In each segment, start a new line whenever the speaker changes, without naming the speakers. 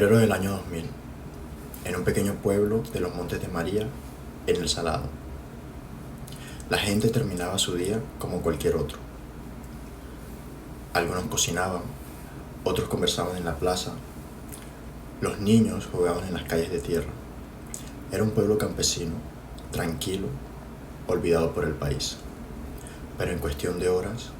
Febrero del año 2000, en un pequeño pueblo de los Montes de María, en El Salado. La gente terminaba su día como cualquier otro. Algunos cocinaban, otros conversaban en la plaza. Los niños jugaban en las calles de tierra. Era un pueblo campesino, tranquilo, olvidado por el país. Pero en cuestión de horas,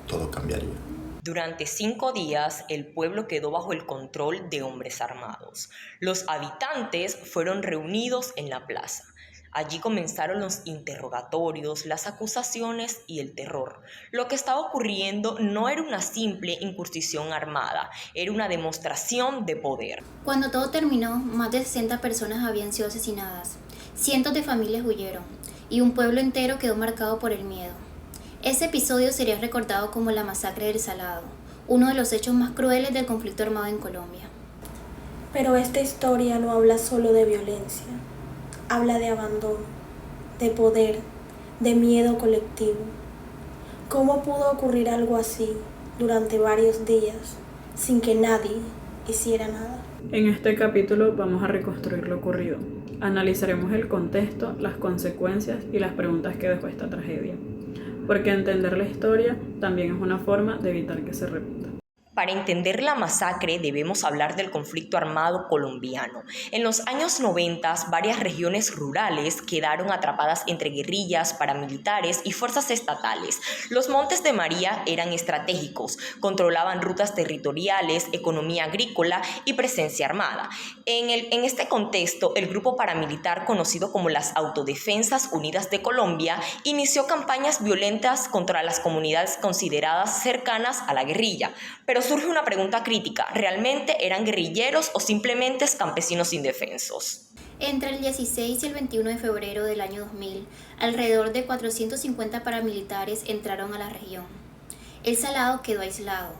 todo cambiaría.
Durante 5 días, el pueblo quedó bajo el control de hombres armados. Los habitantes fueron reunidos en la plaza. Allí comenzaron los interrogatorios, las acusaciones y el terror. Lo que estaba ocurriendo no era una simple incursión armada, era una demostración de poder.
Cuando todo terminó, más de 60 personas habían sido asesinadas. Cientos de familias huyeron y un pueblo entero quedó marcado por el miedo. Ese episodio sería recordado como la masacre del Salado, uno de los hechos más crueles del conflicto armado en Colombia.
Pero esta historia no habla solo de violencia, habla de abandono, de poder, de miedo colectivo. ¿Cómo pudo ocurrir algo así durante varios días sin que nadie hiciera nada?
En este capítulo vamos a reconstruir lo ocurrido. Analizaremos el contexto, las consecuencias y las preguntas que dejó esta tragedia. Porque entender la historia también es una forma de evitar que se repita.
Para entender la masacre debemos hablar del conflicto armado colombiano. En los años 90, varias regiones rurales quedaron atrapadas entre guerrillas, paramilitares y fuerzas estatales. Los Montes de María eran estratégicos, controlaban rutas territoriales, economía agrícola y presencia armada. En este contexto, el grupo paramilitar conocido como las Autodefensas Unidas de Colombia inició campañas violentas contra las comunidades consideradas cercanas a la guerrilla. Pero surge una pregunta crítica: ¿realmente eran guerrilleros o simplemente campesinos indefensos?
Entre el 16 y el 21 de febrero del año 2000, alrededor de 450 paramilitares entraron a la región. El Salado quedó aislado.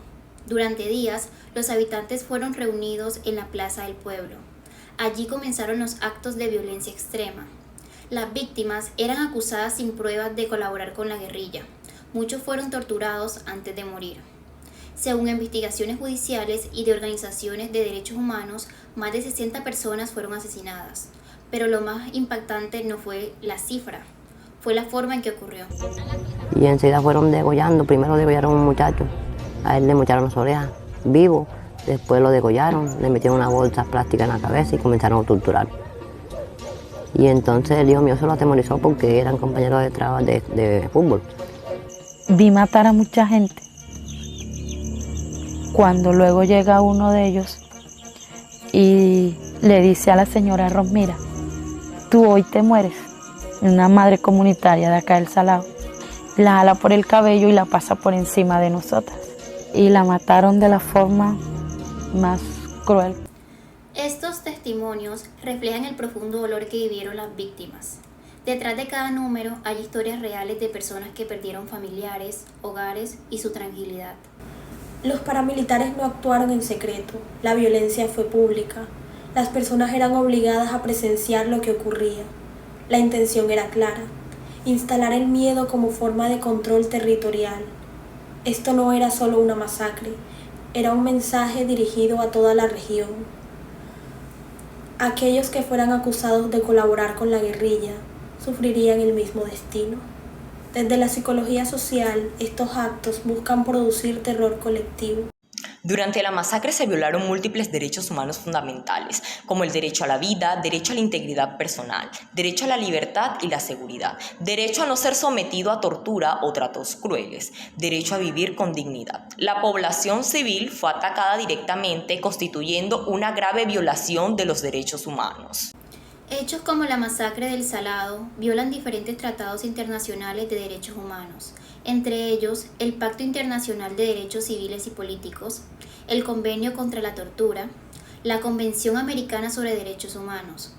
Durante días, los habitantes fueron reunidos en la plaza del pueblo. Allí comenzaron los actos de violencia extrema. Las víctimas eran acusadas sin pruebas de colaborar con la guerrilla. Muchos fueron torturados antes de morir. Según investigaciones judiciales y de organizaciones de derechos humanos, más de 60 personas fueron asesinadas. Pero lo más impactante no fue la cifra, fue la forma en que ocurrió.
Y enseguida fueron degollando. Primero degollaron a un muchacho, a él le mocharon las orejas, vivo. Después lo degollaron, le metieron una bolsa plástica en la cabeza y comenzaron a torturar. Y entonces el hijo mío se lo atemorizó porque eran compañeros de fútbol.
Vi matar a mucha gente. Cuando luego llega uno de ellos y le dice a la señora Rosmira: tú hoy te mueres. Una madre comunitaria de acá del Salado la jala por el cabello y la pasa por encima de nosotras. Y la mataron de la forma más cruel.
Estos testimonios reflejan el profundo dolor que vivieron las víctimas. Detrás de cada número hay historias reales de personas que perdieron familiares, hogares y su tranquilidad.
Los paramilitares no actuaron en secreto, la violencia fue pública. Las personas eran obligadas a presenciar lo que ocurría. La intención era clara: instalar el miedo como forma de control territorial. Esto no era solo una masacre, era un mensaje dirigido a toda la región. Aquellos que fueran acusados de colaborar con la guerrilla sufrirían el mismo destino. Desde la psicología social, estos actos buscan producir terror colectivo.
Durante la masacre se violaron múltiples derechos humanos fundamentales, como el derecho a la vida, derecho a la integridad personal, derecho a la libertad y la seguridad, derecho a no ser sometido a tortura o tratos crueles, derecho a vivir con dignidad. La población civil fue atacada directamente, constituyendo una grave violación de los derechos humanos.
Hechos como la masacre del Salado violan diferentes tratados internacionales de derechos humanos, entre ellos el Pacto Internacional de Derechos Civiles y Políticos, el Convenio contra la Tortura, la Convención Americana sobre Derechos Humanos.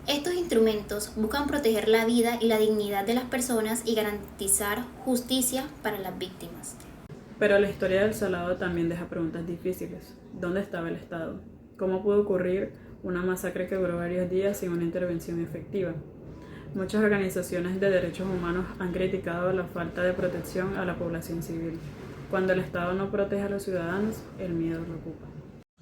Estos instrumentos buscan proteger la vida y la dignidad de las personas y garantizar justicia para las víctimas.
Pero la historia del Salado también deja preguntas difíciles. ¿Dónde estaba el Estado? ¿Cómo pudo ocurrir una masacre que duró varios días sin una intervención efectiva? Muchas organizaciones de derechos humanos han criticado la falta de protección a la población civil. Cuando el Estado no protege a los ciudadanos, el miedo lo ocupa.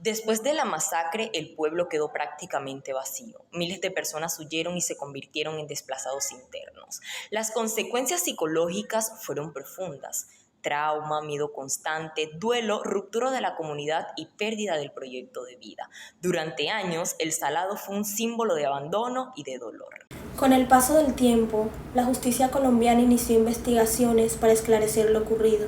Después de la masacre, el pueblo quedó prácticamente vacío. Miles de personas huyeron y se convirtieron en desplazados internos. Las consecuencias psicológicas fueron profundas. Trauma, miedo constante, duelo, ruptura de la comunidad y pérdida del proyecto de vida. Durante años, El Salado fue un símbolo de abandono y de dolor.
Con el paso del tiempo, la justicia colombiana inició investigaciones para esclarecer lo ocurrido.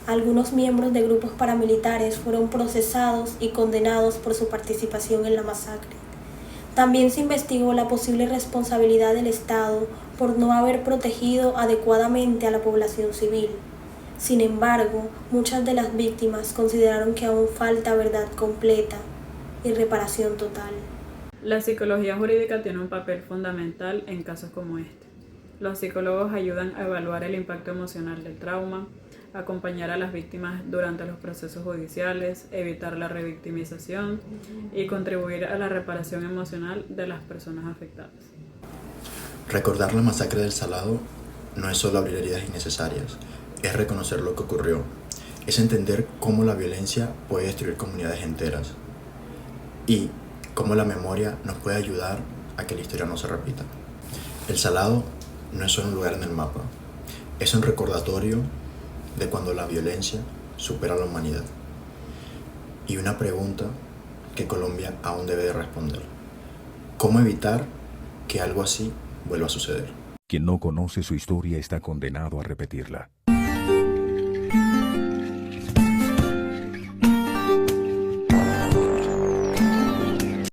Algunos miembros de grupos paramilitares fueron procesados y condenados por su participación en la masacre. También se investigó la posible responsabilidad del Estado por no haber protegido adecuadamente a la población civil. Sin embargo, muchas de las víctimas consideraron que aún falta verdad completa y reparación total.
La psicología jurídica tiene un papel fundamental en casos como este. Los psicólogos ayudan a evaluar el impacto emocional del trauma, acompañar a las víctimas durante los procesos judiciales, evitar la revictimización y contribuir a la reparación emocional de las personas afectadas.
Recordar la masacre del Salado no es solo abrir heridas innecesarias, es reconocer lo que ocurrió, es entender cómo la violencia puede destruir comunidades enteras y cómo la memoria nos puede ayudar a que la historia no se repita. El Salado no es solo un lugar en el mapa, es un recordatorio de cuando la violencia supera a la humanidad y una pregunta que Colombia aún debe de responder: ¿cómo evitar que algo así vuelva a suceder?
Quien no conoce su historia está condenado a repetirla.